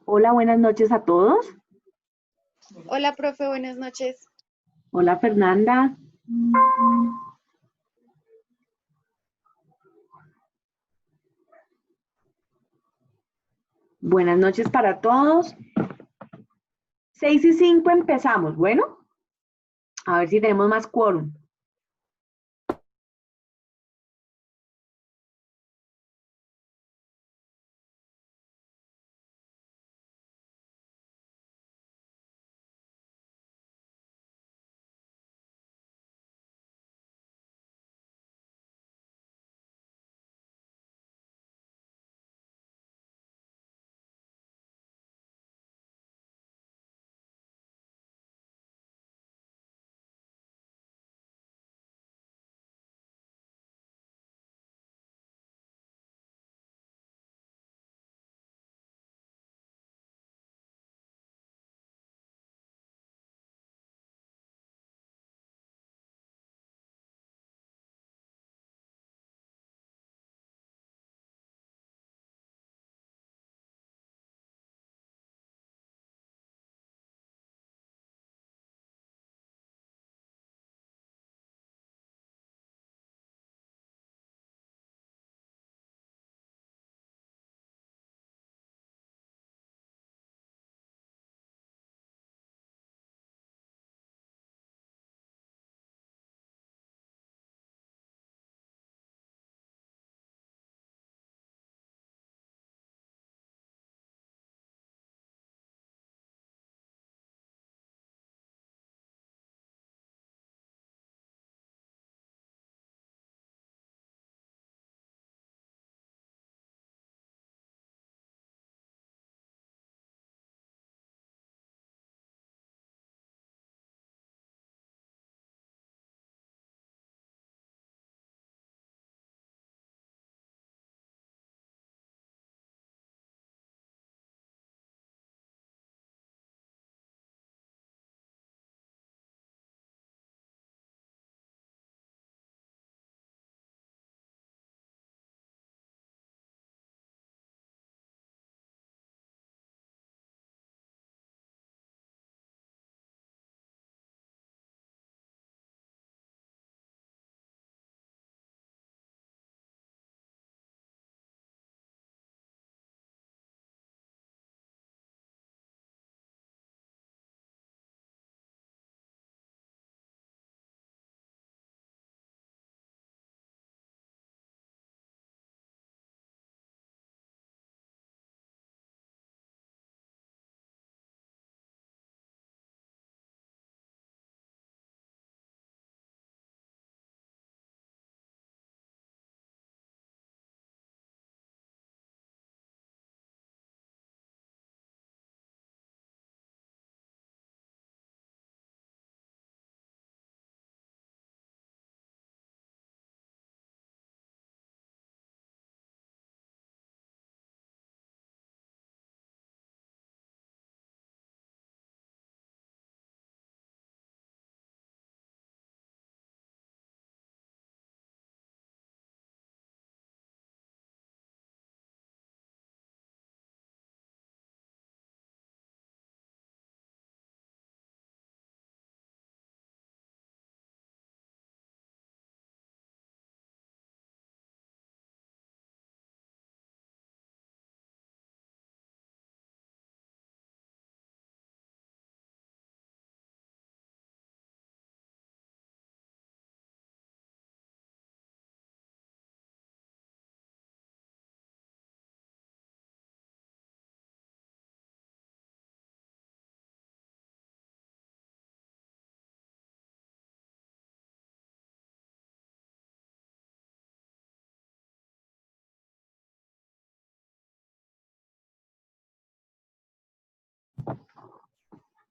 Hola, buenas noches a todos. Hola, profe, buenas noches. Hola, Fernanda. Buenas noches para todos. 6:05 empezamos. Bueno, a ver si tenemos más quórum.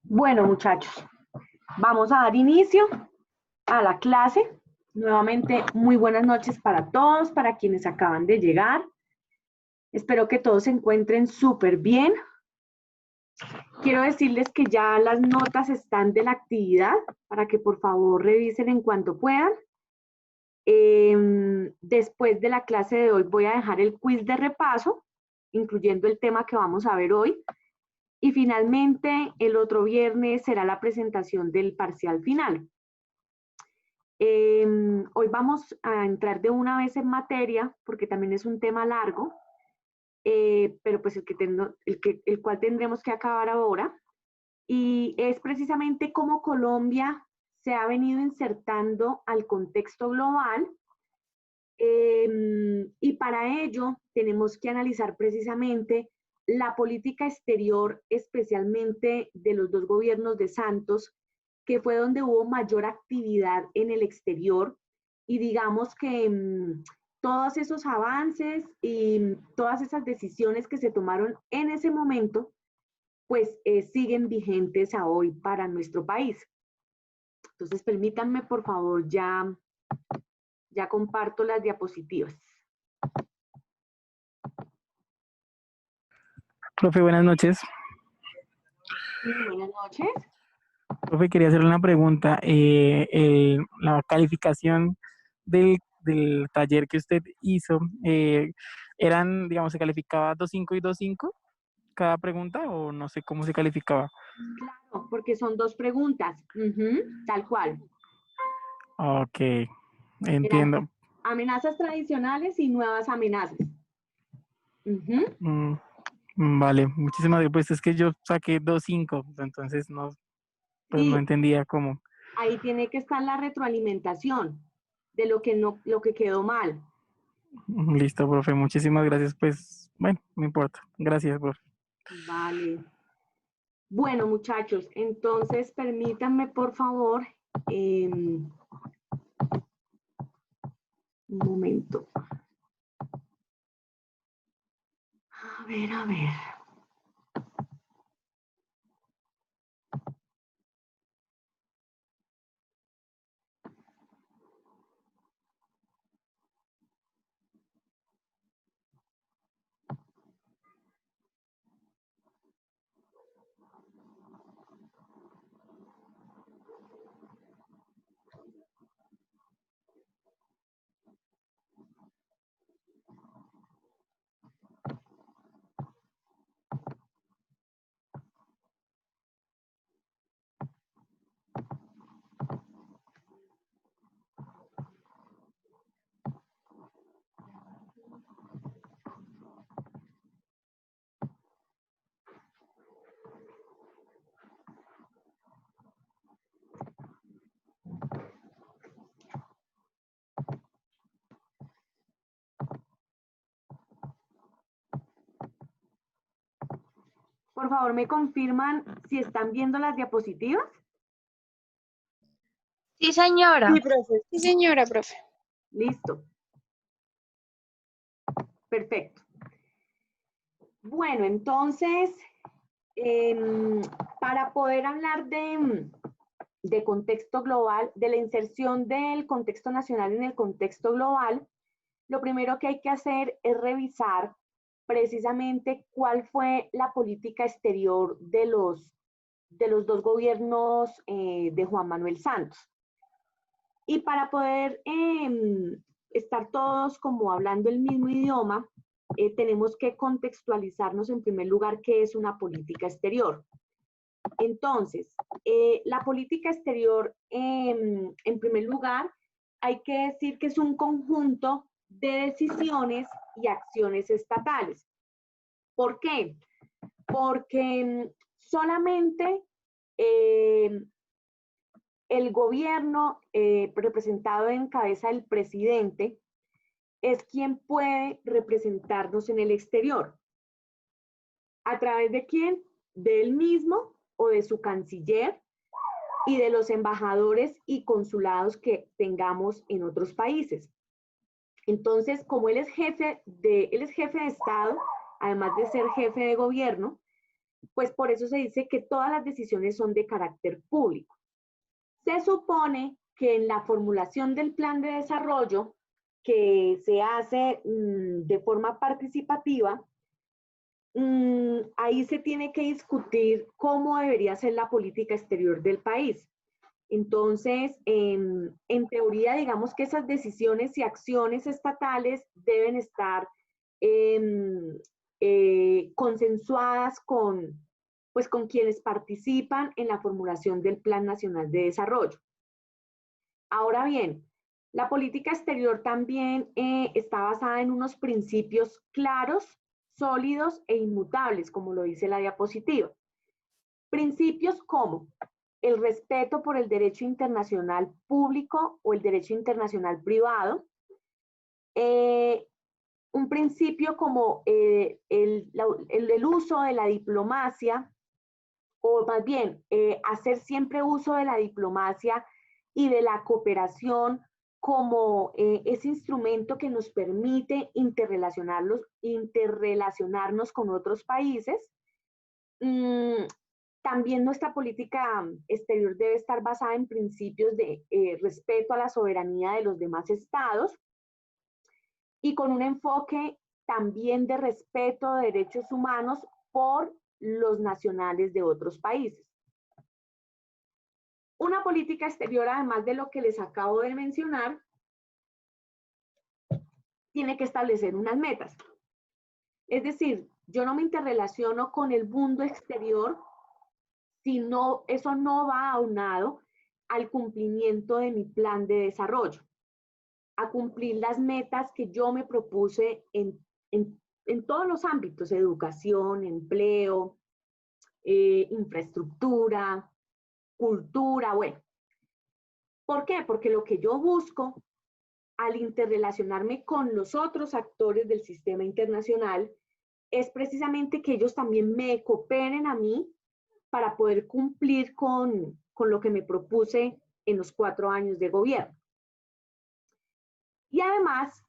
Bueno, muchachos, vamos a dar inicio a la clase. Nuevamente, muy buenas noches para todos, para quienes acaban de llegar. Espero que todos se encuentren súper bien. Quiero decirles que ya las notas están de la actividad para que por favor revisen en cuanto puedan. Después de la clase de hoy voy a dejar el quiz de repaso, incluyendo el tema que vamos a ver hoy. Y finalmente, el otro viernes será la presentación del parcial final. Hoy vamos a entrar de una vez en materia, porque también es un tema largo, pero pues el cual tendremos que acabar ahora. Y es precisamente cómo Colombia se ha venido insertando al contexto global. Y para ello tenemos que analizar precisamente la política exterior, especialmente de los dos gobiernos de Santos, que fue donde hubo mayor actividad en el exterior. Y digamos que todos esos avances y todas esas decisiones que se tomaron en ese momento, pues siguen vigentes a hoy para nuestro país. Entonces, permítanme, por favor, ya comparto las diapositivas. Profe, buenas noches. Sí, buenas noches. Profe, quería hacerle una pregunta. La calificación del taller que usted hizo, digamos, ¿se calificaba 2.5 y 2.5 cada pregunta o no sé cómo se calificaba? Claro, porque son dos preguntas, tal cual. Ok, Eran entiendo. amenazas tradicionales y nuevas amenazas. Vale, muchísimas gracias. Pues es que yo saqué 2.5, entonces pues no Sí, entendía cómo. ahí tiene que estar la retroalimentación de lo que quedó mal. Listo, profe, muchísimas gracias. Pues bueno, no importa. Gracias, profe. Vale. Bueno, muchachos, entonces permítanme, por favor, un momento. A ver, a ver. Por favor, ¿me confirman si están viendo las diapositivas? Sí, señora. Sí, profe. Sí, señora, profe. Listo. Perfecto. Bueno, entonces, para poder hablar de contexto global, de la inserción del contexto nacional en el contexto global, lo primero que hay que hacer es revisar precisamente cuál fue la política exterior de los dos gobiernos de Juan Manuel Santos. Y para poder estar todos como hablando el mismo idioma, tenemos que contextualizarnos en primer lugar qué es una política exterior. Entonces, la política exterior, en primer lugar, hay que decir que es un conjunto de decisiones y acciones estatales. ¿Por qué? Porque solamente el gobierno, representado en cabeza del presidente, es quien puede representarnos en el exterior. ¿A través de quién? De él mismo o de su canciller y de los embajadores y consulados que tengamos en otros países. Entonces, como él es jefe de Estado, además de ser jefe de gobierno, pues por eso se dice que todas las decisiones son de carácter público. Se supone que en la formulación del plan de desarrollo, que se hace de forma participativa, ahí se tiene que discutir cómo debería ser la política exterior del país. Entonces, en teoría, digamos que esas decisiones y acciones estatales deben estar consensuadas pues con quienes participan en la formulación del Plan Nacional de Desarrollo. Ahora bien, la política exterior también está basada en unos principios claros, sólidos e inmutables, como lo dice la diapositiva. Principios como el respeto por el derecho internacional público o el derecho internacional privado, un principio como el uso de la diplomacia, o más bien hacer siempre uso de la diplomacia y de la cooperación como ese instrumento que nos permite interrelacionarnos con otros países. También nuestra política exterior debe estar basada en principios de respeto a la soberanía de los demás estados y con un enfoque también de respeto de derechos humanos por los nacionales de otros países. Una política exterior, además de lo que les acabo de mencionar, tiene que establecer unas metas. Es decir, yo no me interrelaciono con el mundo exterior si no, eso no va aunado al cumplimiento de mi plan de desarrollo, a cumplir las metas que yo me propuse en todos los ámbitos: educación, empleo, infraestructura, cultura, bueno. ¿Por qué? Porque lo que yo busco al interrelacionarme con los otros actores del sistema internacional es precisamente que ellos también me cooperen a mí para poder cumplir con lo que me propuse en los 4 años de gobierno. Y además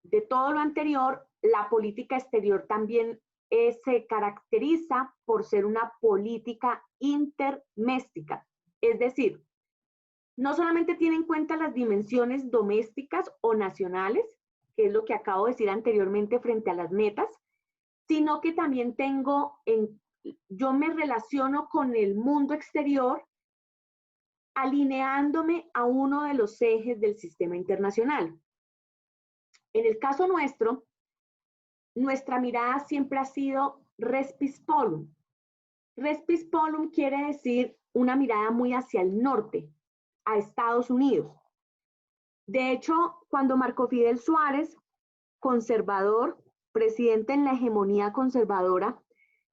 de todo lo anterior, la política exterior también se caracteriza por ser una política interméstica, es decir, no solamente tiene en cuenta las dimensiones domésticas o nacionales, que es lo que acabo de decir anteriormente frente a las metas, sino que también yo me relaciono con el mundo exterior alineándome a uno de los ejes del sistema internacional. En el caso nuestro, nuestra mirada siempre ha sido res pispolum. Res pispolum quiere decir una mirada muy hacia el norte, a Estados Unidos. De hecho, cuando Marco Fidel Suárez, conservador, presidente en la hegemonía conservadora,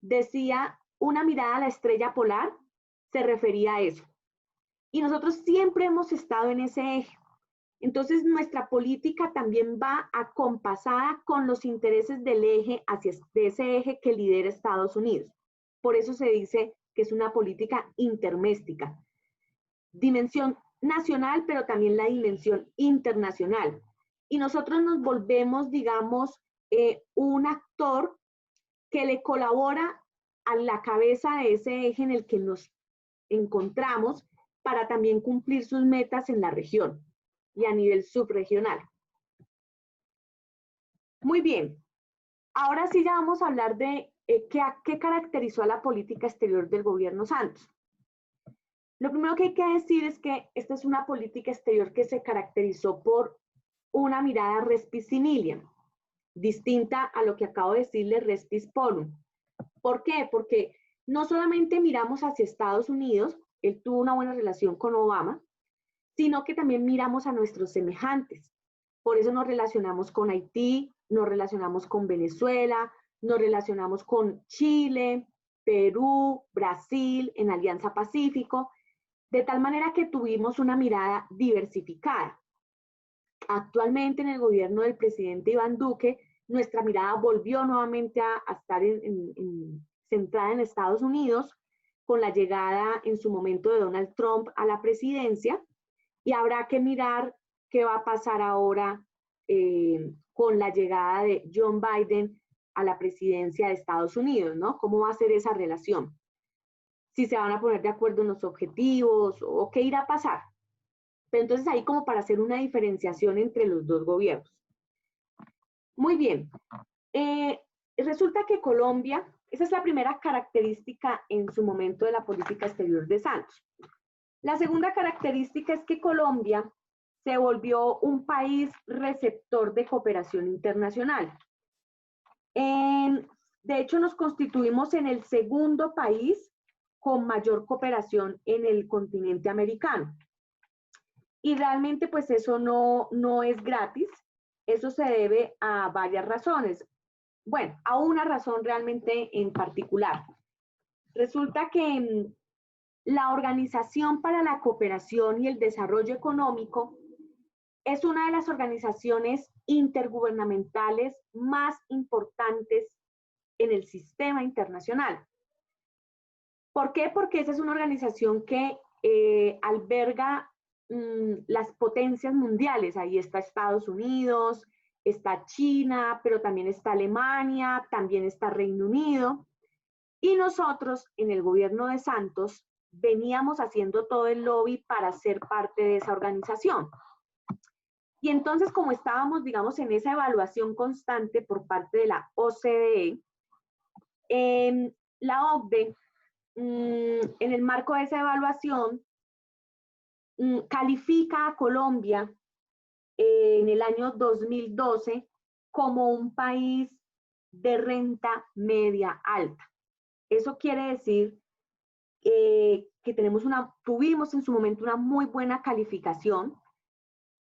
decía una mirada a la estrella polar, se refería a eso. Y nosotros siempre hemos estado en ese eje. Entonces, nuestra política también va acompasada con los intereses del eje, de ese eje que lidera Estados Unidos. Por eso se dice que es una política interméstica. Dimensión nacional, pero también la dimensión internacional. Y nosotros nos volvemos, digamos, un actor que le colabora a la cabeza de ese eje en el que nos encontramos para también cumplir sus metas en la región y a nivel subregional. Muy bien, ahora sí ya vamos a hablar de qué caracterizó a la política exterior del gobierno Santos. Lo primero que hay que decir es que esta es una política exterior que se caracterizó por una mirada res piscinilia, distinta a lo que acabo de decirle res pispolum. ¿Por qué? Porque no solamente miramos hacia Estados Unidos, él tuvo una buena relación con Obama, sino que también miramos a nuestros semejantes. Por eso nos relacionamos con Haití, nos relacionamos con Venezuela, nos relacionamos con Chile, Perú, Brasil, en Alianza Pacífico, de tal manera que tuvimos una mirada diversificada. Actualmente en el gobierno del presidente Iván Duque, nuestra mirada volvió nuevamente a estar centrada en Estados Unidos, con la llegada en su momento de Donald Trump a la presidencia, y habrá que mirar qué va a pasar ahora con la llegada de John Biden a la presidencia de Estados Unidos, ¿no? ¿Cómo va a ser esa relación? Si se van a poner de acuerdo en los objetivos o qué irá a pasar. Pero entonces ahí como para hacer una diferenciación entre los dos gobiernos. Muy bien. Resulta que Colombia, esa es la primera característica en su momento de la política exterior de Santos. La segunda característica es que Colombia se volvió un país receptor de cooperación internacional. De hecho, nos constituimos en el segundo país con mayor cooperación en el continente americano. Y realmente pues eso no es gratis, eso se debe a varias razones. Bueno, a una razón realmente en particular. Resulta que la Organización para la Cooperación y el Desarrollo Económico es una de las organizaciones intergubernamentales más importantes en el sistema internacional. ¿Por qué? Porque esa es una organización que alberga las potencias mundiales. Ahí está Estados Unidos, está China, pero también está Alemania, también está Reino Unido. Y nosotros, en el gobierno de Santos, veníamos haciendo todo el lobby para ser parte de esa organización. Y entonces, como estábamos, digamos, en esa evaluación constante por parte de la OCDE, la OCDE, en el marco de esa evaluación, califica a Colombia en el año 2012 como un país de renta media alta. Eso quiere decir que tuvimos en su momento una muy buena calificación,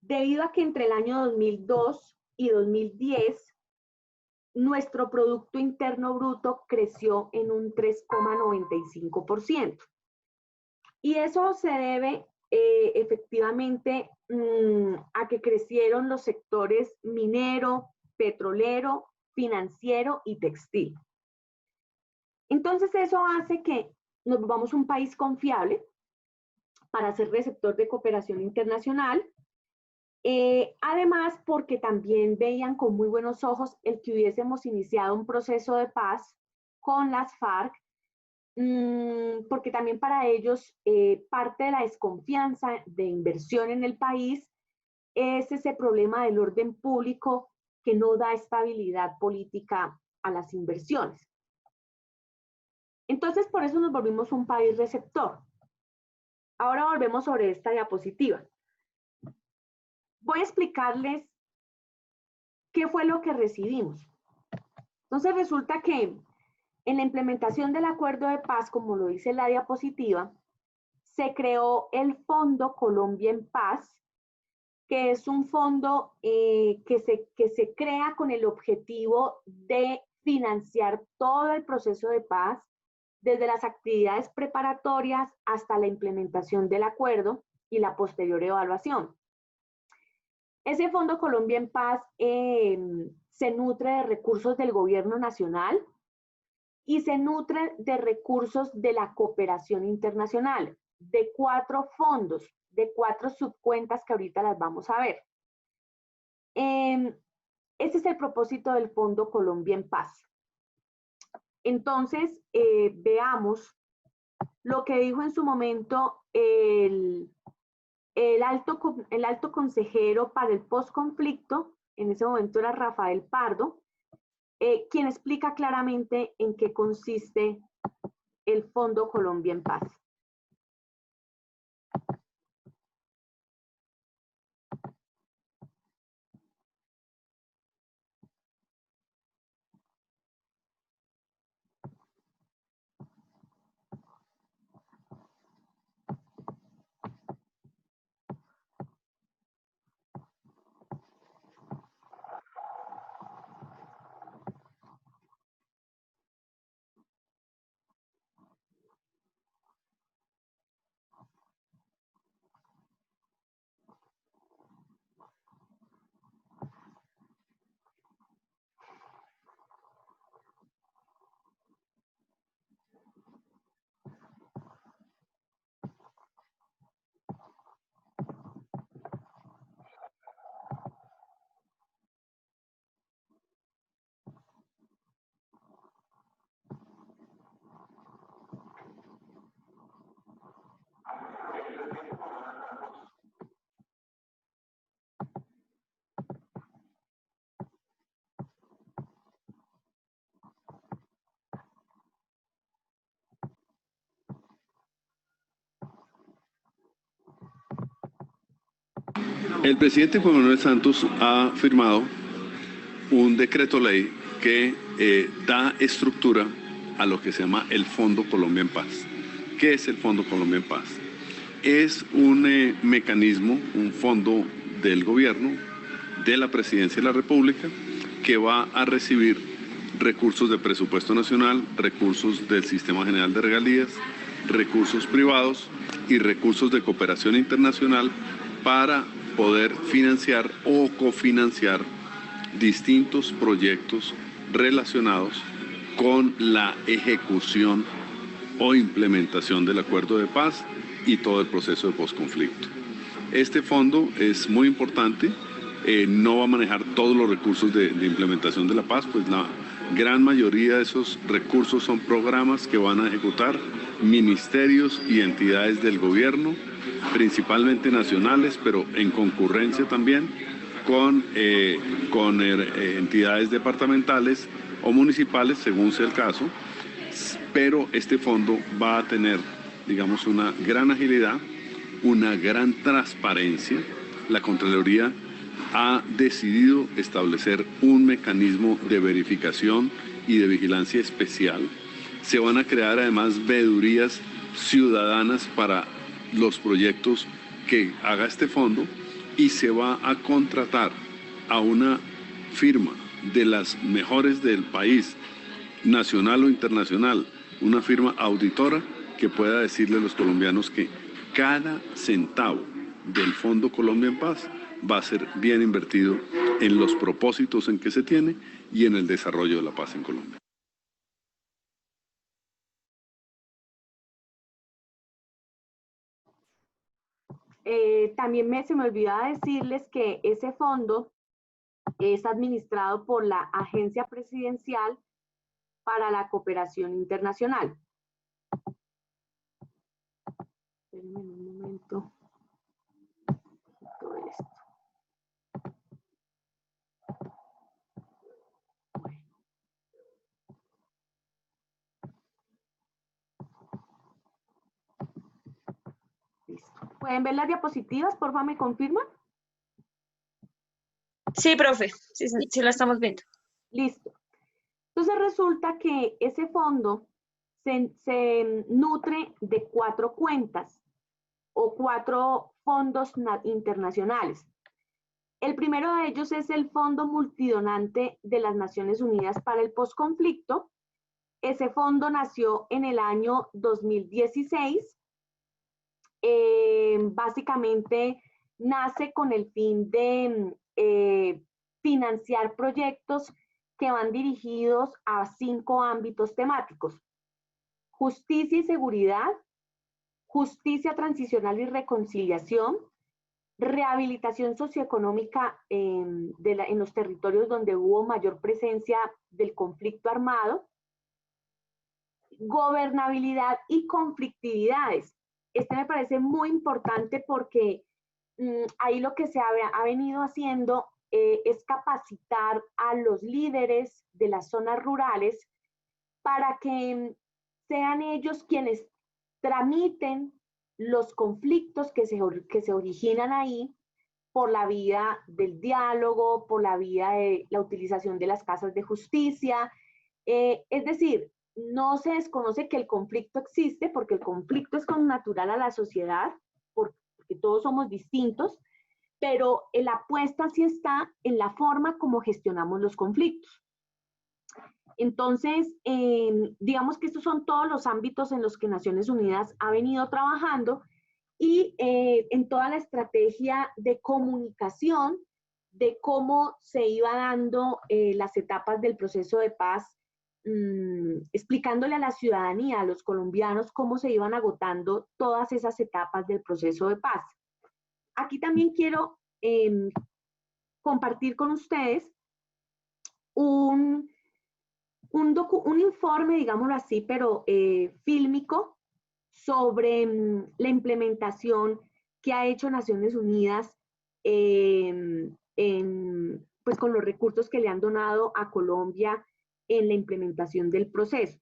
debido a que entre el año 2002 y 2010 nuestro Producto Interno Bruto creció en un 3,95%. Y eso se debe efectivamente a que crecieron los sectores minero, petrolero, financiero y textil. Entonces eso hace que nos volvamos un país confiable para ser receptor de cooperación internacional. Además, porque también veían con muy buenos ojos el que hubiésemos iniciado un proceso de paz con las FARC, porque también para ellos parte de la desconfianza de inversión en el país es ese problema del orden público que no da estabilidad política a las inversiones. Entonces, por eso nos volvimos un país receptor. Ahora volvemos sobre esta diapositiva. Voy a explicarles qué fue lo que recibimos. Entonces resulta que en la implementación del acuerdo de paz, como lo dice la diapositiva, se creó el Fondo Colombia en Paz, que es un fondo que se crea con el objetivo de financiar todo el proceso de paz, desde las actividades preparatorias hasta la implementación del acuerdo y la posterior evaluación. Ese Fondo Colombia en Paz se nutre de recursos del gobierno nacional y se nutre de recursos de la cooperación internacional, de 4 fondos, de 4 subcuentas que ahorita las vamos a ver. Ese es el propósito del Fondo Colombia en Paz. Entonces, veamos lo que dijo en su momento el alto consejero para el posconflicto, en ese momento era Rafael Pardo, quien explica claramente en qué consiste el Fondo Colombia en Paz. El presidente Juan Manuel Santos ha firmado un decreto ley que da estructura a lo que se llama el Fondo Colombia en Paz, ¿Qué es el Fondo Colombia en Paz? Es un mecanismo, un fondo del gobierno, de la Presidencia de la República, que va a recibir recursos de presupuesto nacional, recursos del Sistema General de Regalías, recursos privados y recursos de cooperación internacional para poder financiar o cofinanciar distintos proyectos relacionados con la ejecución o implementación del acuerdo de paz y todo el proceso de posconflicto. Este fondo es muy importante, no va a manejar todos los recursos de implementación de la paz, pues la gran mayoría de esos recursos son programas que van a ejecutar ministerios y entidades del gobierno, principalmente nacionales, pero en concurrencia también con entidades departamentales o municipales, según sea el caso, pero este fondo va a tener, digamos, una gran agilidad, una gran transparencia. La Contraloría ha decidido establecer un mecanismo de verificación y de vigilancia especial. Se van a crear además veedurías ciudadanas para los proyectos que haga este fondo y se va a contratar a una firma de las mejores del país, nacional o internacional, una firma auditora que pueda decirle a los colombianos que cada centavo del Fondo Colombia en Paz va a ser bien invertido en los propósitos en que se tiene y en el desarrollo de la paz en Colombia. También se me olvidaba decirles que ese fondo es administrado por la Agencia Presidencial para la Cooperación Internacional. Espérenme un momento. Todo esto. Bueno. Listo. ¿Pueden ver las diapositivas? Por favor, ¿me confirman? Sí, profe, sí la estamos viendo. Listo. Entonces resulta que ese fondo se nutre de 4 cuentas o 4 fondos internacionales. El primero de ellos es el Fondo Multidonante de las Naciones Unidas para el Postconflicto. Ese fondo nació en el año 2016. Básicamente nace con el fin de financiar proyectos que van dirigidos a 5 ámbitos temáticos: justicia y seguridad, justicia transicional y reconciliación, rehabilitación socioeconómica en los territorios donde hubo mayor presencia del conflicto armado, gobernabilidad y conflictividades. Este me parece muy importante porque ahí lo que se ha venido haciendo es capacitar a los líderes de las zonas rurales para que sean ellos quienes tramiten los conflictos que se originan ahí por la vía del diálogo, por la vía de la utilización de las casas de justicia. Es decir, no se desconoce que el conflicto existe, porque el conflicto es natural a la sociedad, porque todos somos distintos, pero la apuesta sí está en la forma como gestionamos los conflictos. Entonces, digamos que estos son todos los ámbitos en los que Naciones Unidas ha venido trabajando y en toda la estrategia de comunicación de cómo se iba dando las etapas del proceso de paz, explicándole a la ciudadanía, a los colombianos, cómo se iban agotando todas esas etapas del proceso de paz. Aquí también quiero compartir con ustedes un informe, digámoslo así, pero fílmico, sobre la implementación que ha hecho Naciones Unidas pues con los recursos que le han donado a Colombia en la implementación del proceso.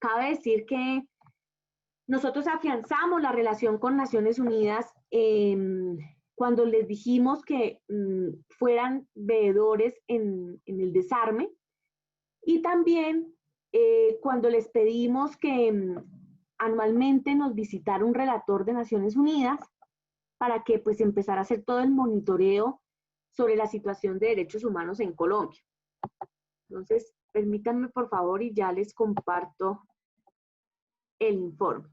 Cabe decir que nosotros afianzamos la relación con Naciones Unidas cuando les dijimos que fueran veedores en el desarme, y también cuando les pedimos que anualmente nos visitara un relator de Naciones Unidas para que pues empezara a hacer todo el monitoreo sobre la situación de derechos humanos en Colombia. Entonces, permítanme por favor y ya les comparto el informe.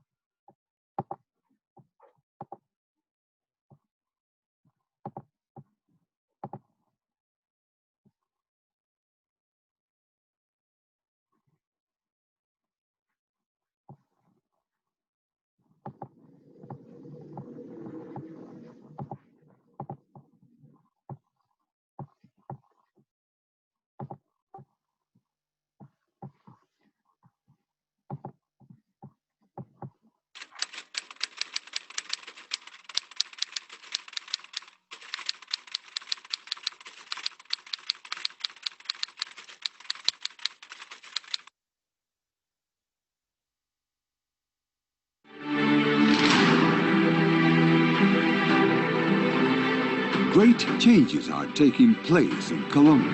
Great changes are taking place in Colombia.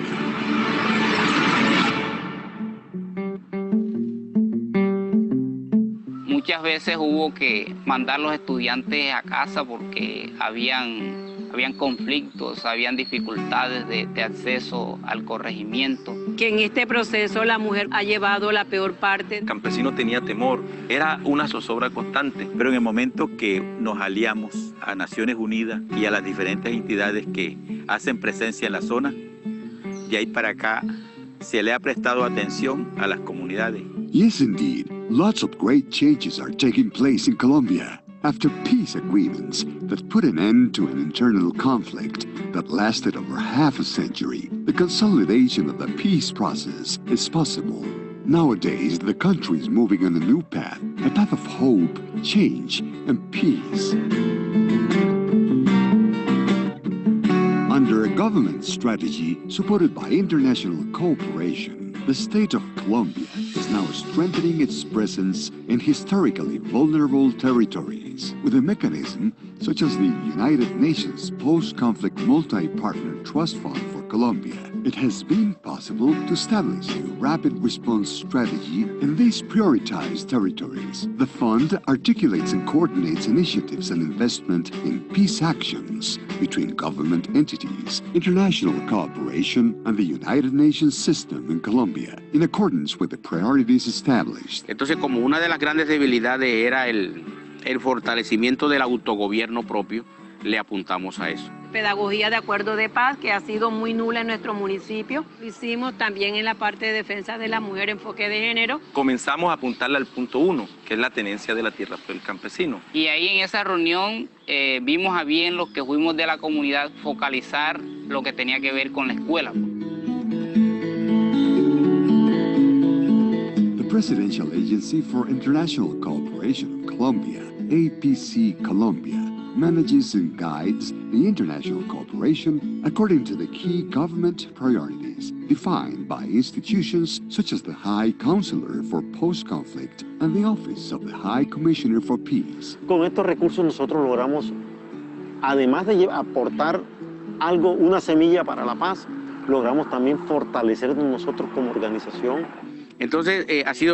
Muchas veces hubo que mandar los estudiantes a casa porque habían conflictos, habían dificultades de acceso al corregimiento. Que en este proceso la mujer ha llevado la peor parte. El campesino tenía temor, era una zozobra constante. Pero en el momento que nos aliamos a Naciones Unidas y a las diferentes entidades que hacen presencia en la zona, de ahí para acá se le ha prestado atención a las comunidades. Yes, indeed. Lots of great changes are taking place in Colombia after peace agreements that put an end to an internal conflict that lasted over half a century. The consolidation of the peace process is possible. Nowadays, the country is moving on a new path, a path of hope, change, and peace. Under a government strategy supported by international cooperation, the state of Colombia is now strengthening its presence in historically vulnerable territories with a mechanism such as the United Nations Post-Conflict Multi-Partner Trust Fund for Colombia. It has been possible to establish a rapid response strategy in these prioritized territories. The fund articulates and coordinates initiatives and investment in peace actions between government entities, international cooperation, and the United Nations system in Colombia, in accordance with the priorities established. Entonces, como una de las grandes debilidades era el fortalecimiento del autogobierno propio, le apuntamos a eso. Pedagogía de acuerdo de paz, que ha sido muy nula en nuestro municipio. Lo hicimos también en la parte de defensa de la mujer, enfoque de género. Comenzamos a apuntarle al punto 1, que es la tenencia de la tierra por el campesino. Y ahí en esa reunión vimos a bien los que fuimos de la comunidad focalizar lo que tenía que ver con la escuela. The Presidential Agency for International Cooperation of Colombia, APC Colombia, manages and guides the international cooperation according to the key government priorities defined by institutions such as the High Counselor for Post-Conflict and the Office of the High Commissioner for Peace. Con estos recursos nosotros logramos, además de aportar algo, una semilla para la paz, logramos también fortalecernos nosotros como organización. Entonces,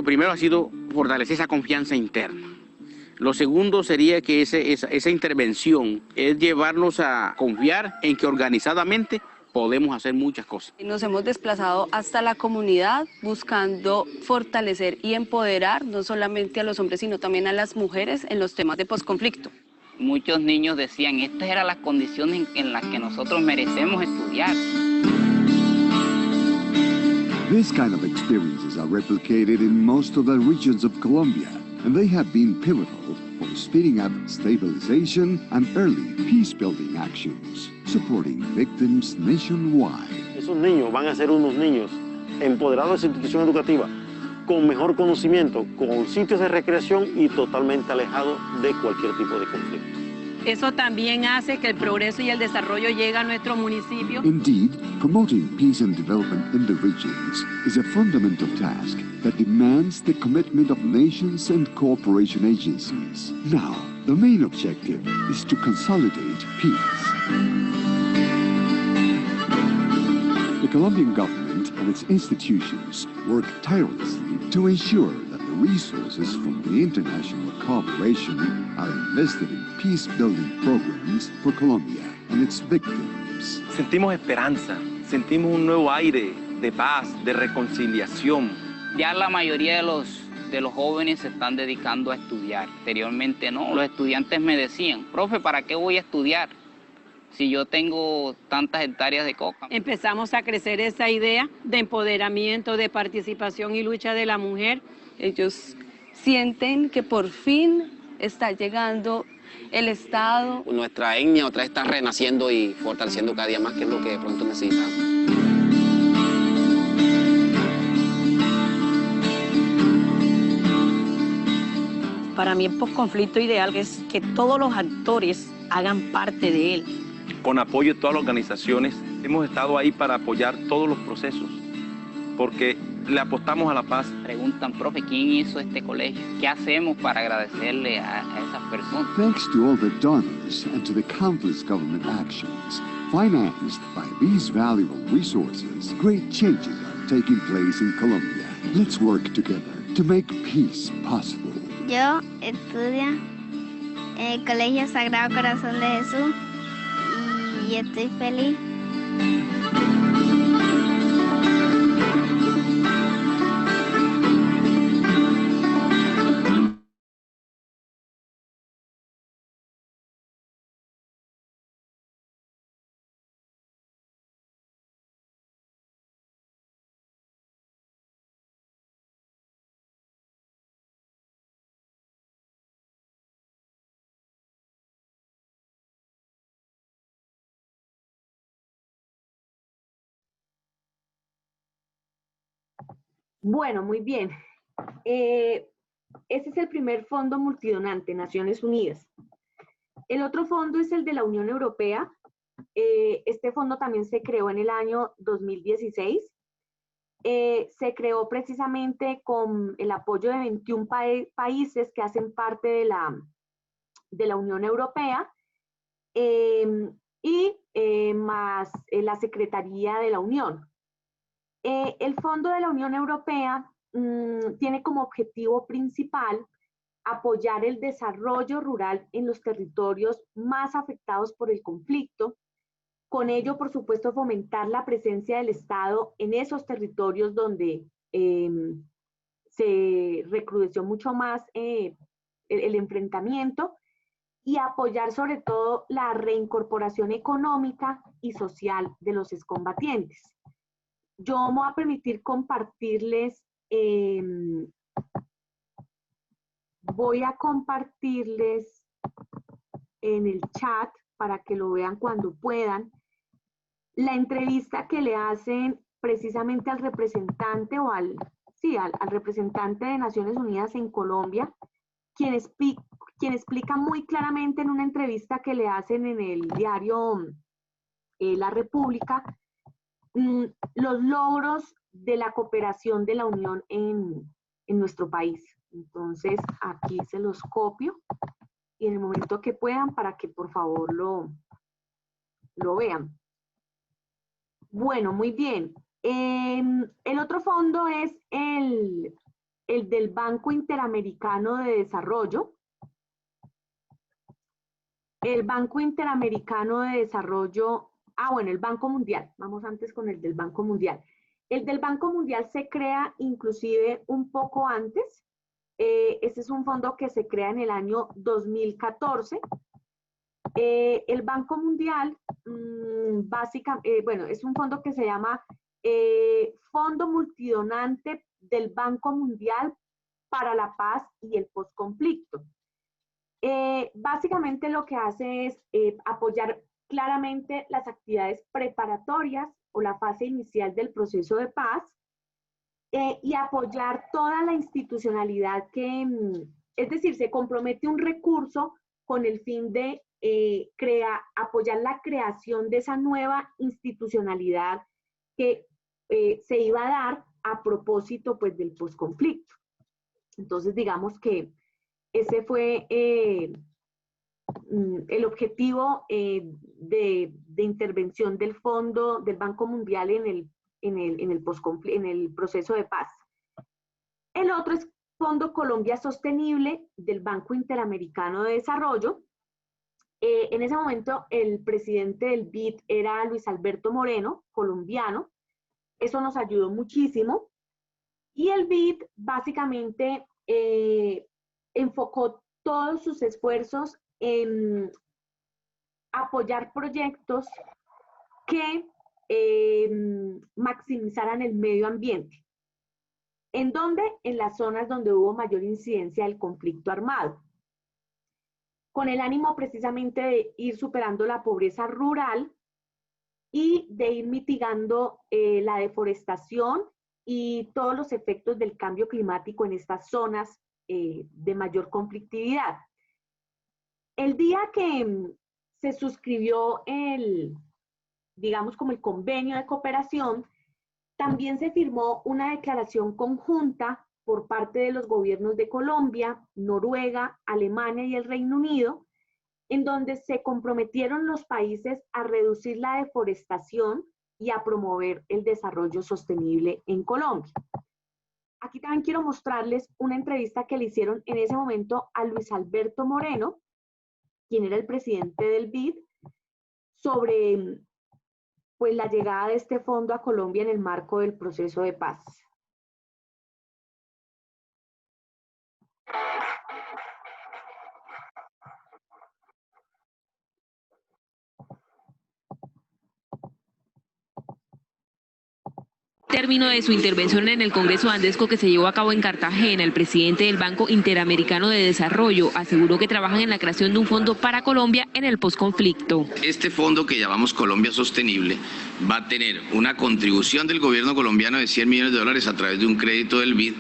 primero ha sido fortalecer esa confianza interna. Lo segundo sería que esa intervención es llevarnos a confiar en que organizadamente podemos hacer muchas cosas. Nos hemos desplazado hasta la comunidad buscando fortalecer y empoderar no solamente a los hombres, sino también a las mujeres en los temas de posconflicto. Muchos niños decían, estas eran las condiciones en las que nosotros merecemos estudiar. This kind of experiences are replicated in most of the regions of Colombia, and they have been pivotal for speeding up stabilization and early peace-building actions, supporting victims nationwide. Esos niños van a ser unos niños empoderados de esa institución educativa, con mejor conocimiento, con sitios de recreación y totalmente alejados de cualquier tipo de conflicto. Eso también hace que el progreso y el desarrollo llegue a nuestro municipio. Indeed, promoting peace and development in the regions is a fundamental task that demands the commitment of nations and cooperation agencies. Now, the main objective is to consolidate peace. The Colombian government and its institutions work tirelessly to ensure that the resources from the international cooperation are invested in peace-building programs for Colombia and its victims. Sentimos esperanza, sentimos un nuevo aire de paz, de reconciliación. Ya la mayoría de los jóvenes se están dedicando a estudiar. Anteriormente no, los estudiantes me decían, profe, ¿para qué voy a estudiar si yo tengo tantas hectáreas de coca? Empezamos a crecer esa idea de empoderamiento, de participación y lucha de la mujer. Ellos sienten que por fin está llegando el Estado. Nuestra etnia otra vez está renaciendo y fortaleciendo cada día más, que es lo que de pronto necesitamos. Para mí el posconflicto ideal es que todos los actores hagan parte de él. Con apoyo de todas las organizaciones, hemos estado ahí para apoyar todos los procesos, porque le apostamos a la paz. Preguntan, profe, ¿quién hizo este colegio? ¿Qué hacemos para agradecerle a esas personas? Thanks to all the donors and to the countless government actions financed by these valuable resources, great changes are taking place in Colombia. Let's work together to make peace possible. Yo estudio en el Colegio Sagrado Corazón de Jesús y estoy feliz. Bueno, muy bien. Ese es el primer fondo multidonante, Naciones Unidas. El otro fondo es el de la Unión Europea. Este fondo también se creó en el año 2016. Se creó precisamente con el apoyo de 21 países que hacen parte de la Unión Europea y más la Secretaría de la Unión. El Fondo de la Unión Europea tiene como objetivo principal apoyar el desarrollo rural en los territorios más afectados por el conflicto. Con ello, por supuesto, fomentar la presencia del Estado en esos territorios donde se recrudeció mucho más el enfrentamiento y apoyar sobre todo la reincorporación económica y social de los excombatientes. Yo me voy a permitir compartirles, voy a compartirles en el chat para que lo vean cuando puedan, la entrevista que le hacen precisamente al representante o al representante de Naciones Unidas en Colombia, quien explica muy claramente en una entrevista que le hacen en el diario La República, los logros de la cooperación de la Unión en nuestro país. Entonces, aquí se los copio y en el momento que puedan para que por favor lo vean. Bueno, muy bien. El otro fondo es el del Banco Interamericano de Desarrollo. El Banco Interamericano de Desarrollo, bueno, el Banco Mundial. Vamos antes con el del Banco Mundial. El del Banco Mundial se crea inclusive un poco antes. Este es un fondo que se crea en el año 2014. El Banco Mundial, bueno, es un fondo que se llama Fondo Multidonante del Banco Mundial para la Paz y el Postconflicto. Básicamente lo que hace es apoyar claramente las actividades preparatorias o la fase inicial del proceso de paz y apoyar toda la institucionalidad es decir, se compromete un recurso con el fin de apoyar la creación de esa nueva institucionalidad que se iba a dar a propósito pues del posconflicto. Entonces digamos que ese fue el objetivo de intervención del Fondo del Banco Mundial en el proceso de paz. El otro es Fondo Colombia Sostenible del Banco Interamericano de Desarrollo. En ese momento el presidente del BID era Luis Alberto Moreno, colombiano. Eso nos ayudó muchísimo. Y el BID básicamente enfocó todos sus esfuerzos en apoyar proyectos que maximizaran el medio ambiente. ¿En dónde? En las zonas donde hubo mayor incidencia del conflicto armado, con el ánimo precisamente de ir superando la pobreza rural y de ir mitigando la deforestación y todos los efectos del cambio climático en estas zonas de mayor conflictividad. El día que se suscribió digamos como el convenio de cooperación, también se firmó una declaración conjunta por parte de los gobiernos de Colombia, Noruega, Alemania y el Reino Unido, en donde se comprometieron los países a reducir la deforestación y a promover el desarrollo sostenible en Colombia. Aquí también quiero mostrarles una entrevista que le hicieron en ese momento a Luis Alberto Moreno, quien era el presidente del BID, sobre pues, la llegada de este fondo a Colombia en el marco del proceso de paz. Término de su intervención en el Congreso Andesco que se llevó a cabo en Cartagena, el presidente del Banco Interamericano de Desarrollo aseguró que trabajan en la creación de un fondo para Colombia en el posconflicto. Este fondo que llamamos Colombia Sostenible va a tener una contribución del gobierno colombiano de $100 millones a través de un crédito del BID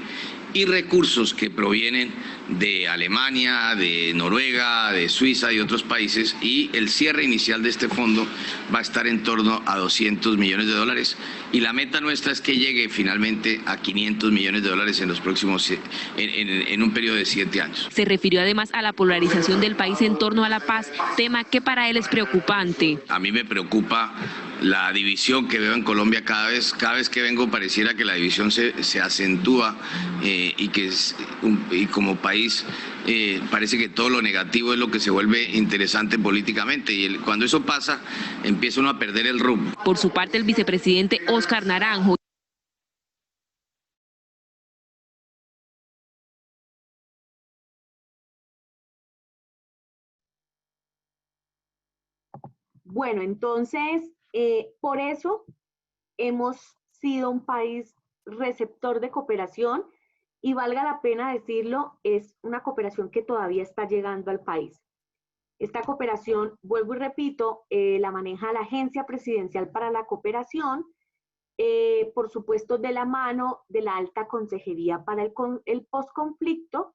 y recursos que provienen de Alemania, de Noruega, de Suiza y otros países, y el cierre inicial de este fondo va a estar en torno a $200 millones y la meta nuestra es que llegue finalmente a $500 millones en los próximos, en un periodo de 7 años. Se refirió además a la polarización del país en torno a la paz, tema que para él es preocupante. A mí me preocupa la división que veo en Colombia cada vez que vengo pareciera que la división se acentúa y como país parece que todo lo negativo es lo que se vuelve interesante políticamente y cuando eso pasa empieza uno a perder el rumbo. Por su parte el vicepresidente Óscar Naranjo Bueno, entonces, por eso hemos sido un país receptor de cooperación y valga la pena decirlo, es una cooperación que todavía está llegando al país. Esta cooperación, vuelvo y repito, la maneja la Agencia Presidencial para la Cooperación, por supuesto de la mano de la Alta Consejería para el Postconflicto.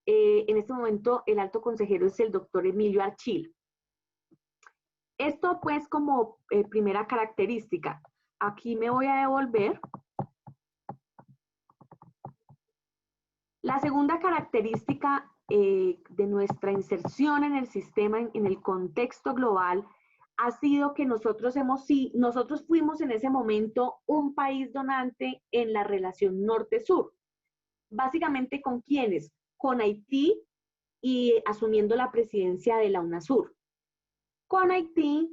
En este momento el alto consejero es el doctor Emilio Archila. Esto pues como primera característica. Aquí me voy a devolver. La segunda característica de nuestra inserción en el sistema, en el contexto global, ha sido que nosotros fuimos en ese momento un país donante en la relación norte-sur. Básicamente, ¿con quiénes? Con Haití y asumiendo la presidencia de la UNASUR. Con Haití,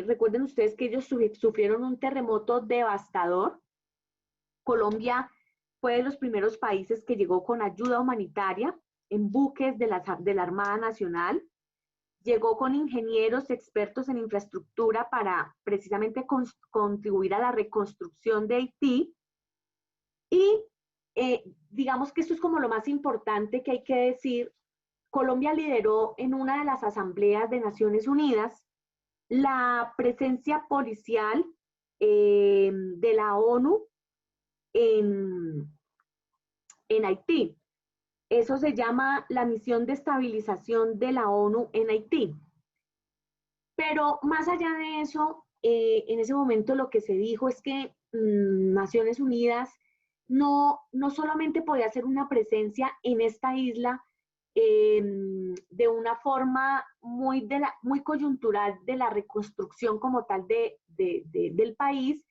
recuerden ustedes que ellos sufrieron un terremoto devastador. Colombia fue de los primeros países que llegó con ayuda humanitaria en buques de la Armada Nacional. Llegó con ingenieros expertos en infraestructura para precisamente contribuir a la reconstrucción de Haití. Y digamos que esto es como lo más importante que hay que decir. Colombia lideró en una de las asambleas de Naciones Unidas la presencia policial de la ONU en Haití. Eso se llama la misión de estabilización de la ONU en Haití. Pero más allá de eso, en ese momento lo que se dijo es que Naciones Unidas no solamente podía hacer una presencia en esta isla de una forma muy coyuntural de la reconstrucción como tal del país,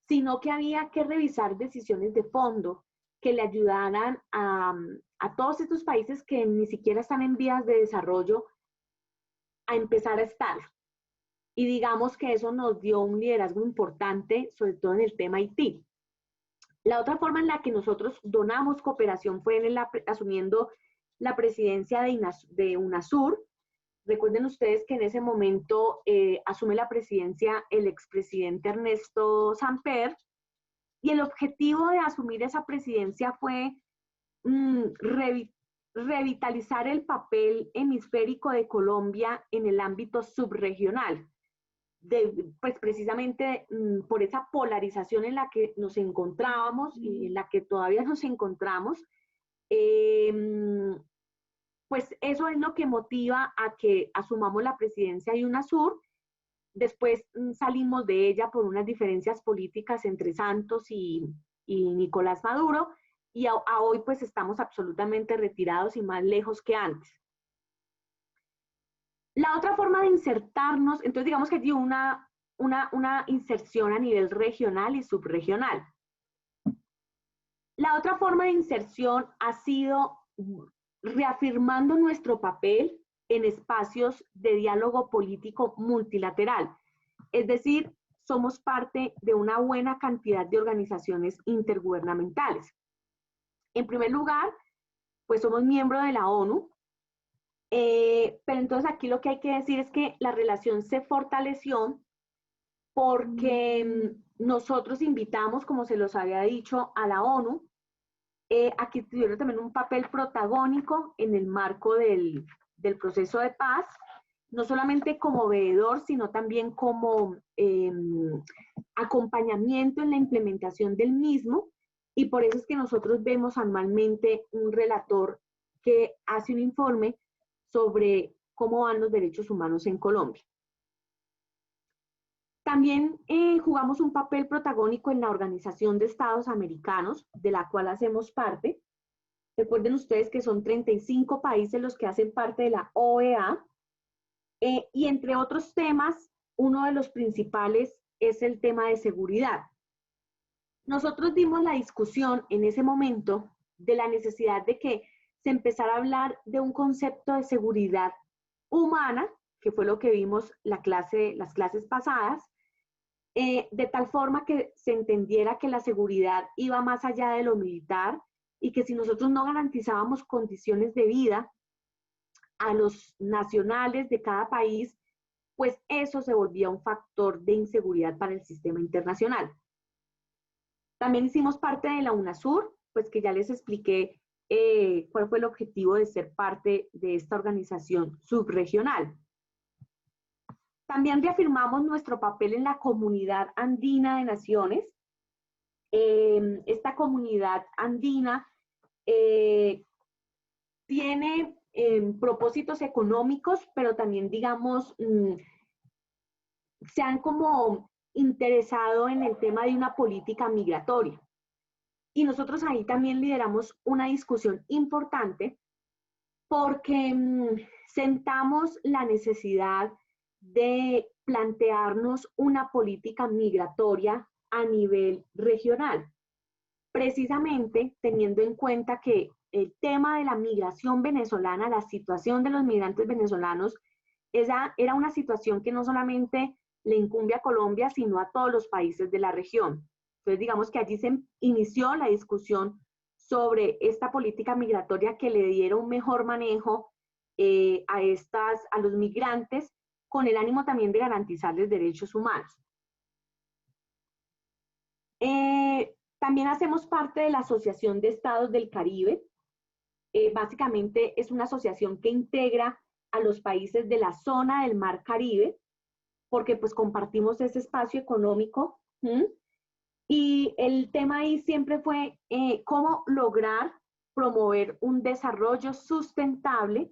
sino que había que revisar decisiones de fondo que le ayudaran a todos estos países que ni siquiera están en vías de desarrollo a empezar a estar. Y digamos que eso nos dio un liderazgo importante, sobre todo en el tema Haití. La otra forma en la que nosotros donamos cooperación fue asumiendo la presidencia de UNASUR. Recuerden ustedes que en ese momento asume la presidencia el expresidente Ernesto Samper, y el objetivo de asumir esa presidencia fue revitalizar el papel hemisférico de Colombia en el ámbito subregional, pues precisamente por esa polarización en la que nos encontrábamos y en la que todavía nos encontramos. Pues eso es lo que motiva a que asumamos la presidencia de UNASUR. Después salimos de ella por unas diferencias políticas entre Santos y Nicolás Maduro, y a hoy pues estamos absolutamente retirados y más lejos que antes. La otra forma de insertarnos, entonces digamos que hay una inserción a nivel regional y subregional. La otra forma de inserción ha sido reafirmando nuestro papel en espacios de diálogo político multilateral. Es decir, somos parte de una buena cantidad de organizaciones intergubernamentales. En primer lugar, pues somos miembros de la ONU, pero entonces aquí lo que hay que decir es que la relación se fortaleció porque nosotros invitamos, como se los había dicho, a la ONU a que tuviera también un papel protagónico en el marco del proceso de paz, no solamente como veedor, sino también como acompañamiento en la implementación del mismo, y por eso es que nosotros vemos anualmente un relator que hace un informe sobre cómo van los derechos humanos en Colombia. También jugamos un papel protagónico en la Organización de Estados Americanos, de la cual hacemos parte. Recuerden ustedes que son 35 países los que hacen parte de la OEA, y entre otros temas, uno de los principales es el tema de seguridad. Nosotros dimos la discusión en ese momento de la necesidad de que se empezara a hablar de un concepto de seguridad humana, que fue lo que vimos las clases pasadas, de tal forma que se entendiera que la seguridad iba más allá de lo militar, y que si nosotros no garantizábamos condiciones de vida a los nacionales de cada país, pues eso se volvía un factor de inseguridad para el sistema internacional. También hicimos parte de la UNASUR, pues que ya les expliqué cuál fue el objetivo de ser parte de esta organización subregional. También reafirmamos nuestro papel en la Comunidad Andina de Naciones. Esta comunidad andina tiene propósitos económicos, pero también, digamos, se han como interesado en el tema de una política migratoria. Y nosotros ahí también lideramos una discusión importante porque sentamos la necesidad de plantearnos una política migratoria a nivel regional, precisamente teniendo en cuenta que el tema de la migración venezolana, la situación de los migrantes venezolanos, era una situación que no solamente le incumbe a Colombia, sino a todos los países de la región. Entonces, digamos que allí se inició la discusión sobre esta política migratoria que le diera un mejor manejo a los migrantes, con el ánimo también de garantizarles derechos humanos. También hacemos parte de la Asociación de Estados del Caribe. Básicamente es una asociación que integra a los países de la zona del Mar Caribe, porque pues compartimos ese espacio económico. Y el tema ahí siempre fue cómo lograr promover un desarrollo sustentable,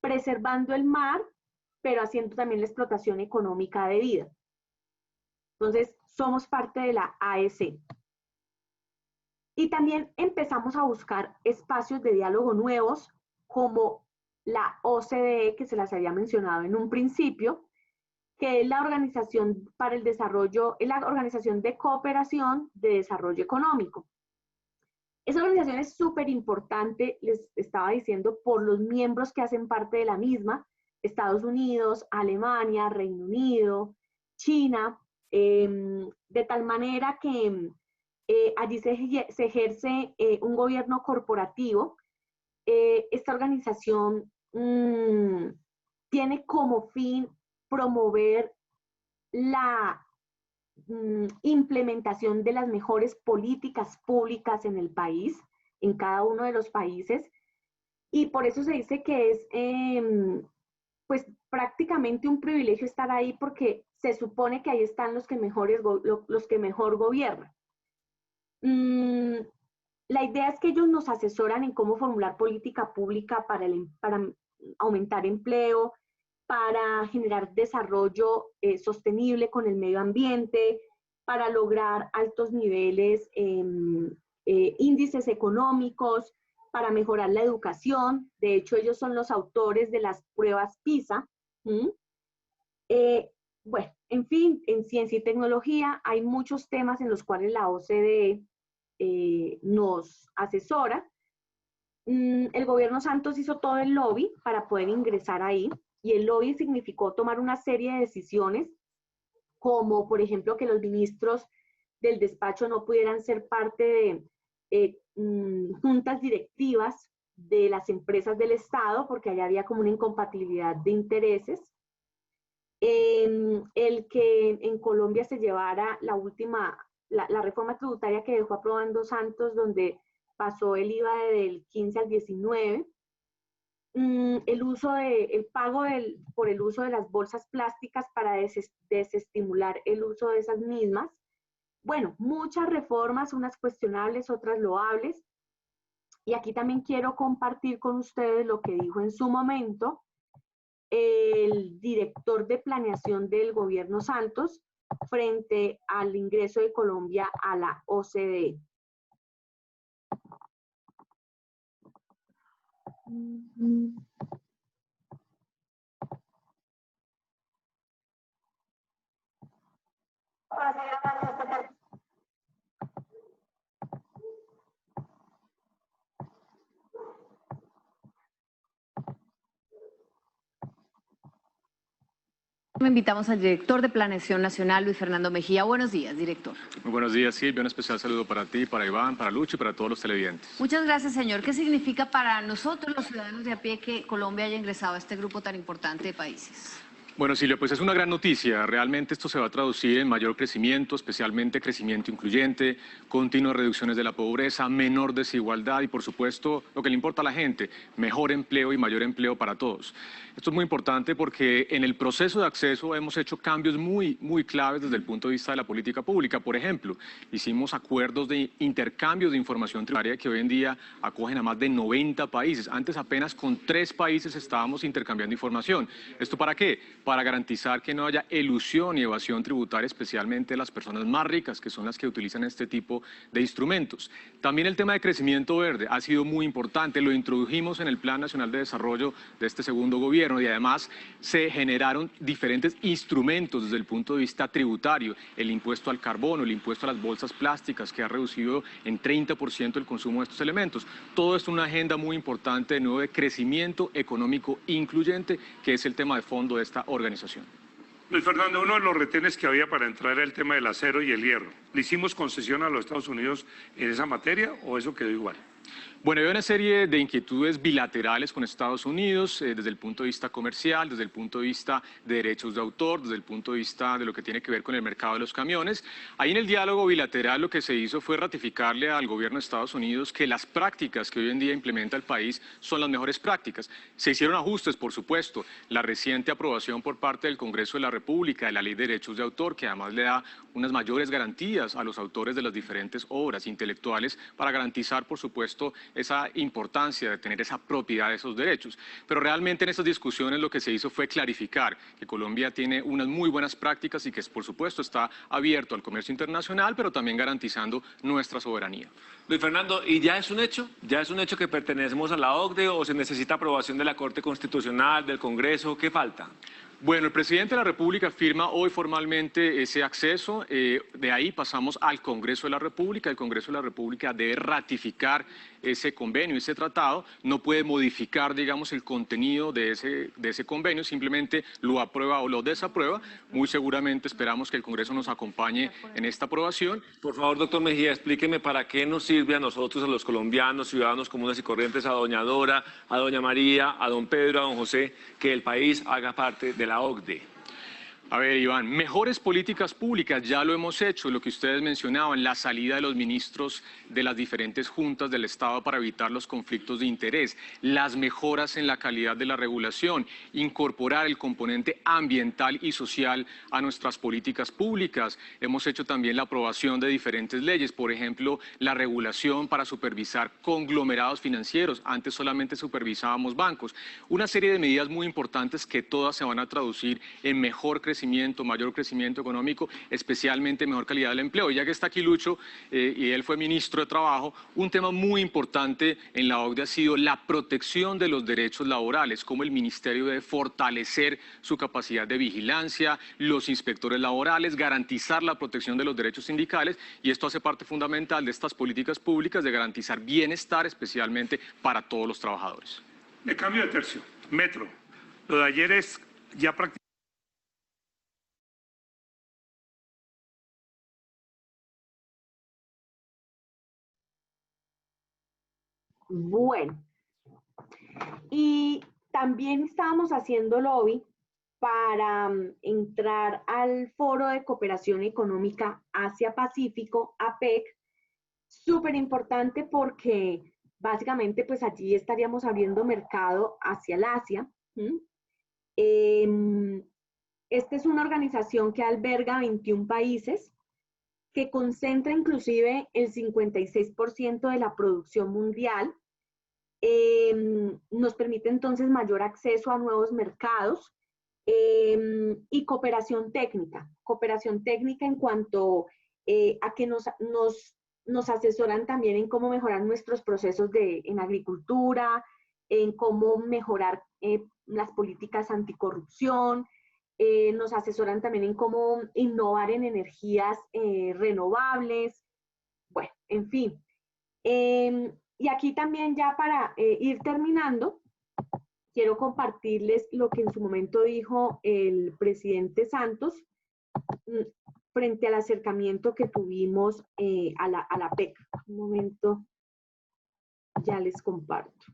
preservando el mar, pero haciendo también la explotación económica de vida. Entonces, somos parte de la AEC. Y también empezamos a buscar espacios de diálogo nuevos, como la OCDE, que se las había mencionado en un principio, que es la Organización para el Desarrollo, es la Organización de Cooperación de Desarrollo Económico. Esa organización es súper importante, les estaba diciendo, por los miembros que hacen parte de la misma, Estados Unidos, Alemania, Reino Unido, China, de tal manera que allí se ejerce un gobierno corporativo. Esta organización tiene como fin promover la implementación de las mejores políticas públicas en el país, en cada uno de los países, y por eso se dice que es pues prácticamente un privilegio estar ahí, porque se supone que ahí están los que mejor gobiernan. La idea es que ellos nos asesoran en cómo formular política pública para aumentar empleo, para generar desarrollo sostenible con el medio ambiente, para lograr altos niveles, índices económicos, para mejorar la educación. De hecho, ellos son los autores de las pruebas PISA. Bueno, en fin, en ciencia y tecnología hay muchos temas en los cuales la OCDE nos asesora. El gobierno Santos hizo todo el lobby para poder ingresar ahí, y el lobby significó tomar una serie de decisiones, como por ejemplo que los ministros del despacho no pudieran ser parte de juntas directivas de las empresas del Estado, porque allá había como una incompatibilidad de intereses. El que en Colombia se llevara la reforma tributaria que dejó aprobando Santos, donde pasó el IVA del 15 al 19, el pago por el uso de las bolsas plásticas para desestimular el uso de esas mismas. Bueno, muchas reformas, unas cuestionables, otras loables. Y aquí también quiero compartir con ustedes lo que dijo en su momento el director de planeación del gobierno Santos frente al ingreso de Colombia a la OCDE. Invitamos al director de Planeación Nacional, Luis Fernando Mejía. Buenos días, director. Muy buenos días, Silvia. Un especial saludo para ti, para Iván, para Lucho y para todos los televidentes. Muchas gracias, señor. ¿Qué significa para nosotros, los ciudadanos de a pie, que Colombia haya ingresado a este grupo tan importante de países? Bueno, Silvia, pues es una gran noticia. Realmente esto se va a traducir en mayor crecimiento, especialmente crecimiento incluyente, continuas reducciones de la pobreza, menor desigualdad y, por supuesto, lo que le importa a la gente, mejor empleo y mayor empleo para todos. Esto es muy importante porque en el proceso de acceso hemos hecho cambios muy claves desde el punto de vista de la política pública. Por ejemplo, hicimos acuerdos de intercambio de información tributaria que hoy en día acogen a más de 90 países. Antes apenas con 3 países estábamos intercambiando información. ¿Esto para qué? Para garantizar que no haya elusión y evasión tributaria, especialmente las personas más ricas, que son las que utilizan este tipo de instrumentos. También el tema de crecimiento verde ha sido muy importante, lo introdujimos en el Plan Nacional de Desarrollo de este segundo gobierno y además se generaron diferentes instrumentos desde el punto de vista tributario, el impuesto al carbono, el impuesto a las bolsas plásticas, que ha reducido en 30% el consumo de estos elementos. Todo esto es una agenda muy importante de nuevo de crecimiento económico incluyente, que es el tema de fondo de esta organización. Luis Fernando, uno de los retenes que había para entrar era el tema del acero y el hierro. ¿Le hicimos concesión a los Estados Unidos en esa materia o eso quedó igual? Bueno, hay una serie de inquietudes bilaterales con Estados Unidos desde el punto de vista comercial, desde el punto de vista de derechos de autor, desde el punto de vista de lo que tiene que ver con el mercado de los camiones. Ahí en el diálogo bilateral lo que se hizo fue ratificarle al gobierno de Estados Unidos que las prácticas que hoy en día implementa el país son las mejores prácticas. Se hicieron ajustes, por supuesto. La reciente aprobación por parte del Congreso de la República de la Ley de Derechos de Autor, que además le da unas mayores garantías a los autores de las diferentes obras intelectuales para garantizar, por supuesto, esa importancia de tener esa propiedad de esos derechos. Pero realmente en esas discusiones lo que se hizo fue clarificar que Colombia tiene unas muy buenas prácticas y que, por supuesto, está abierto al comercio internacional, pero también garantizando nuestra soberanía. Luis Fernando, ¿y ya es un hecho? ¿Ya es un hecho que pertenecemos a la OCDE o se necesita aprobación de la Corte Constitucional, del Congreso? ¿Qué falta? Bueno, el presidente de la República firma hoy formalmente ese acceso, de ahí pasamos al Congreso de la República. El Congreso de la República debe ratificar ese convenio, ese tratado, no puede modificar, digamos, el contenido de ese convenio, simplemente lo aprueba o lo desaprueba. Muy seguramente esperamos que el Congreso nos acompañe en esta aprobación. Por favor, doctor Mejía, explíqueme para qué nos sirve a nosotros, a los colombianos, ciudadanos comunes y corrientes, a doña Dora, a doña María, a don Pedro, a don José, que el país haga parte de la OCDE. A ver, Iván, mejores políticas públicas, ya lo hemos hecho, lo que ustedes mencionaban, la salida de los ministros de las diferentes juntas del Estado para evitar los conflictos de interés, las mejoras en la calidad de la regulación, incorporar el componente ambiental y social a nuestras políticas públicas. Hemos hecho también la aprobación de diferentes leyes, por ejemplo, la regulación para supervisar conglomerados financieros, antes solamente supervisábamos bancos. Una serie de medidas muy importantes que todas se van a traducir en mejor crecimiento, mayor crecimiento económico, especialmente mejor calidad del empleo. Y ya que está aquí Lucho, y él fue ministro de Trabajo, un tema muy importante en la OCDE ha sido la protección de los derechos laborales, cómo el ministerio debe fortalecer su capacidad de vigilancia, los inspectores laborales, garantizar la protección de los derechos sindicales, y esto hace parte fundamental de estas políticas públicas de garantizar bienestar, especialmente para todos los trabajadores. Me cambio de tercio. Metro. Lo de ayer es ya prácticamente. Bueno, y también estábamos haciendo lobby para entrar al Foro de Cooperación Económica Asia-Pacífico, APEC, súper importante porque básicamente pues allí estaríamos abriendo mercado hacia el Asia. Esta es una organización que alberga 21 países, que concentra inclusive el 56% de la producción mundial. Nos permite entonces mayor acceso a nuevos mercados y cooperación técnica en cuanto a que nos asesoran también en cómo mejorar nuestros procesos en agricultura, en cómo mejorar las políticas anticorrupción, nos asesoran también en cómo innovar en energías renovables, bueno, en fin. Y aquí también ya para ir terminando, quiero compartirles lo que en su momento dijo el presidente Santos frente al acercamiento que tuvimos a la PEC. Un momento, ya les comparto.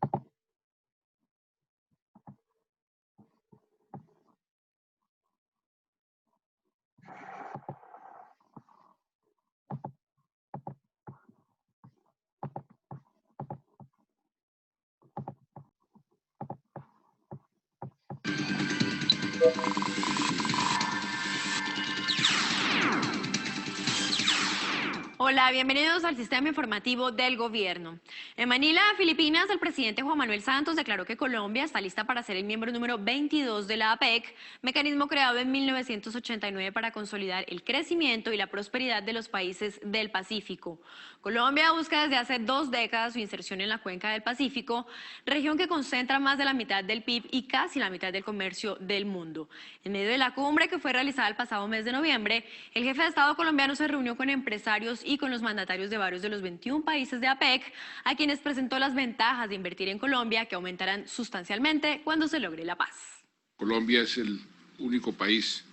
Hola, bienvenidos al sistema informativo del gobierno. En Manila, Filipinas, el presidente Juan Manuel Santos declaró que Colombia está lista para ser el miembro número 22 de la APEC, mecanismo creado en 1989 para consolidar el crecimiento y la prosperidad de los países del Pacífico. Colombia busca desde hace 2 décadas su inserción en la cuenca del Pacífico, región que concentra más de la mitad del PIB y casi la mitad del comercio del mundo. En medio de la cumbre que fue realizada el pasado mes de noviembre, el jefe de Estado colombiano se reunió con empresarios y con los mandatarios de varios de los 21 países de APEC, a quienes presentó las ventajas de invertir en Colombia, que aumentarán sustancialmente cuando se logre la paz. Colombia es el único país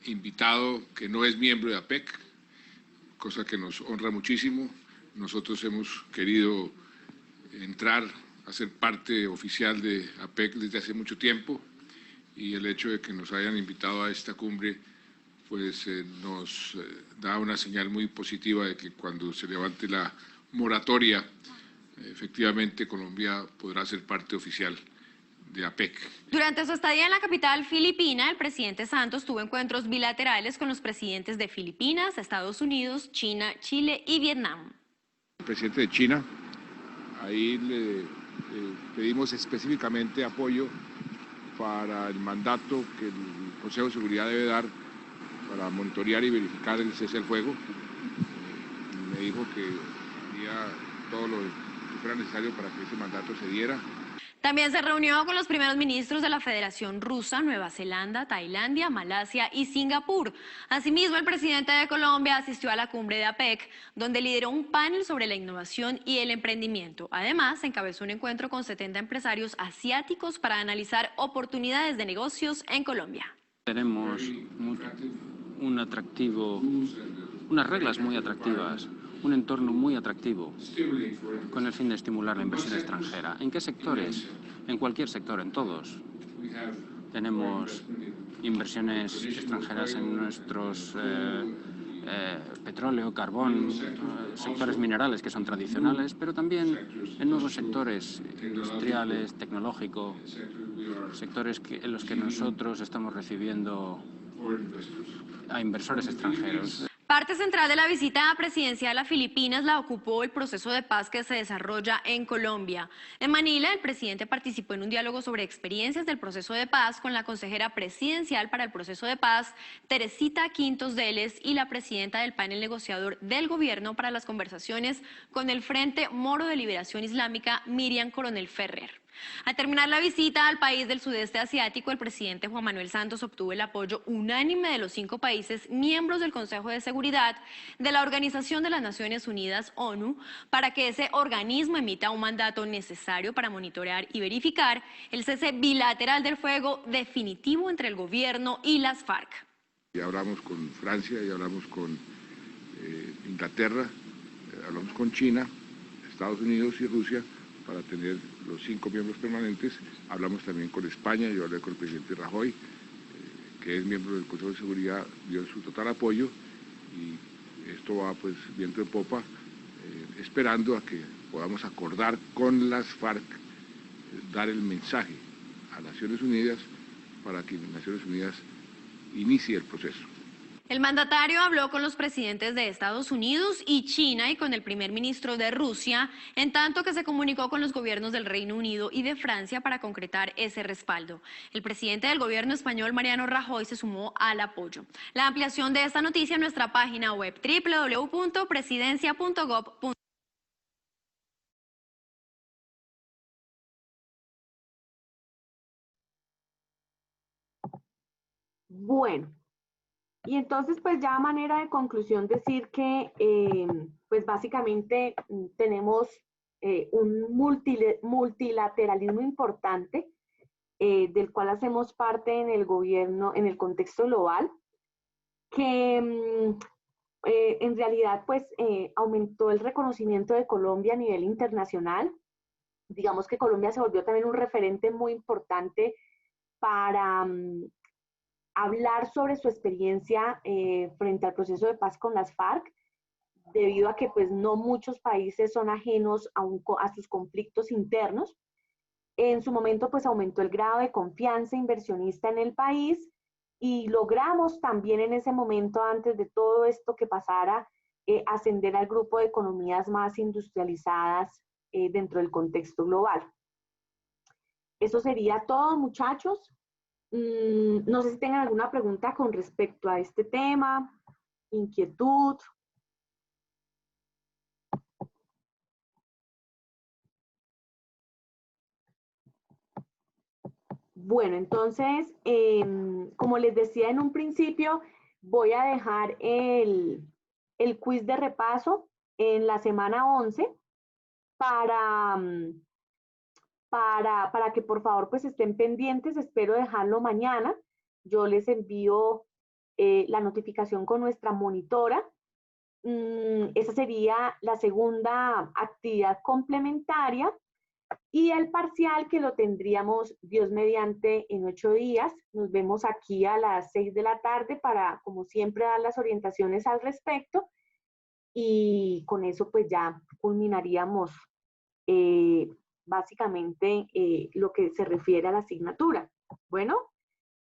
invitado que no es miembro de APEC, cosa que nos honra muchísimo. Nosotros hemos querido entrar a ser parte oficial de APEC desde hace mucho tiempo, y el hecho de que nos hayan invitado a esta cumbre pues nos da una señal muy positiva de que cuando se levante la moratoria, efectivamente Colombia podrá ser parte oficial de APEC. Durante su estadía en la capital filipina, el presidente Santos tuvo encuentros bilaterales con los presidentes de Filipinas, Estados Unidos, China, Chile y Vietnam. El presidente de China, ahí le pedimos específicamente apoyo para el mandato que el Consejo de Seguridad debe dar para monitorear y verificar el cese al fuego. Me dijo que haría todo lo que fuera necesario para que ese mandato se diera. También se reunió con los primeros ministros de la Federación Rusa, Nueva Zelanda, Tailandia, Malasia y Singapur. Asimismo, el presidente de Colombia asistió a la cumbre de APEC, donde lideró un panel sobre la innovación y el emprendimiento. Además, encabezó un encuentro con 70 empresarios asiáticos para analizar oportunidades de negocios en Colombia. Tenemos un atractivo, unas reglas muy atractivas, un entorno muy atractivo con el fin de estimular la inversión extranjera. ¿En qué sectores? En cualquier sector, en todos. Tenemos inversiones extranjeras en nuestros petróleo, carbón, sectores minerales que son tradicionales, pero también en nuevos sectores industriales, tecnológicos, sectores en los que nosotros estamos recibiendo a inversores extranjeros. Parte central de la visita presidencial a Filipinas la ocupó el proceso de paz que se desarrolla en Colombia. En Manila, el presidente participó en un diálogo sobre experiencias del proceso de paz con la consejera presidencial para el proceso de paz, Teresita Quintos Deles, y la presidenta del panel negociador del gobierno para las conversaciones con el Frente Moro de Liberación Islámica, Miriam Coronel Ferrer. Al terminar la visita al país del sudeste asiático, el presidente Juan Manuel Santos obtuvo el apoyo unánime de los 5 países miembros del Consejo de Seguridad de la Organización de las Naciones Unidas, ONU, para que ese organismo emita un mandato necesario para monitorear y verificar el cese bilateral del fuego definitivo entre el gobierno y las FARC. Y hablamos con Francia, y hablamos con Inglaterra, hablamos con China, Estados Unidos y Rusia, para tener los 5 miembros permanentes. Hablamos también con España, yo hablé con el presidente Rajoy, que es miembro del Consejo de Seguridad, dio su total apoyo, y esto va pues viento en popa, esperando a que podamos acordar con las FARC, dar el mensaje a Naciones Unidas para que Naciones Unidas inicie el proceso. El mandatario habló con los presidentes de Estados Unidos y China y con el primer ministro de Rusia, en tanto que se comunicó con los gobiernos del Reino Unido y de Francia para concretar ese respaldo. El presidente del gobierno español, Mariano Rajoy, se sumó al apoyo. La ampliación de esta noticia en nuestra página web www.presidencia.gov.co. Bueno. Y entonces, pues ya a manera de conclusión decir que, pues básicamente tenemos un multilateralismo importante del cual hacemos parte en el gobierno, en el contexto global, que en realidad pues aumentó el reconocimiento de Colombia a nivel internacional. Digamos que Colombia se volvió también un referente muy importante para hablar sobre su experiencia frente al proceso de paz con las FARC, debido a que pues no muchos países son ajenos a sus conflictos internos. En su momento pues aumentó el grado de confianza inversionista en el país y logramos también en ese momento, antes de todo esto que pasara, ascender al grupo de economías más industrializadas dentro del contexto global. Eso sería todo, muchachos. No sé si tengan alguna pregunta con respecto a este tema, inquietud. Bueno, entonces, como les decía en un principio, voy a dejar el quiz de repaso en la semana 11 para que por favor pues estén pendientes. Espero dejarlo mañana. Yo les envío la notificación con nuestra monitora. Esa sería la segunda actividad complementaria, y el parcial que lo tendríamos, Dios mediante, en 8 días. Nos vemos aquí a las 6 de la tarde para, como siempre, dar las orientaciones al respecto, y con eso pues ya culminaríamos básicamente lo que se refiere a la asignatura. Bueno,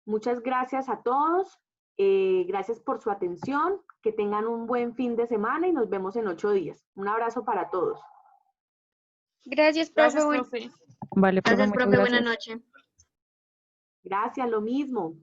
muchas gracias a todos, gracias por su atención, que tengan un buen fin de semana y nos vemos en 8 días. Un abrazo para todos. Gracias, profe. Gracias, profe. Vale, profe, Gracias, muchas profe. gracias. Buenas noches. Gracias, lo mismo.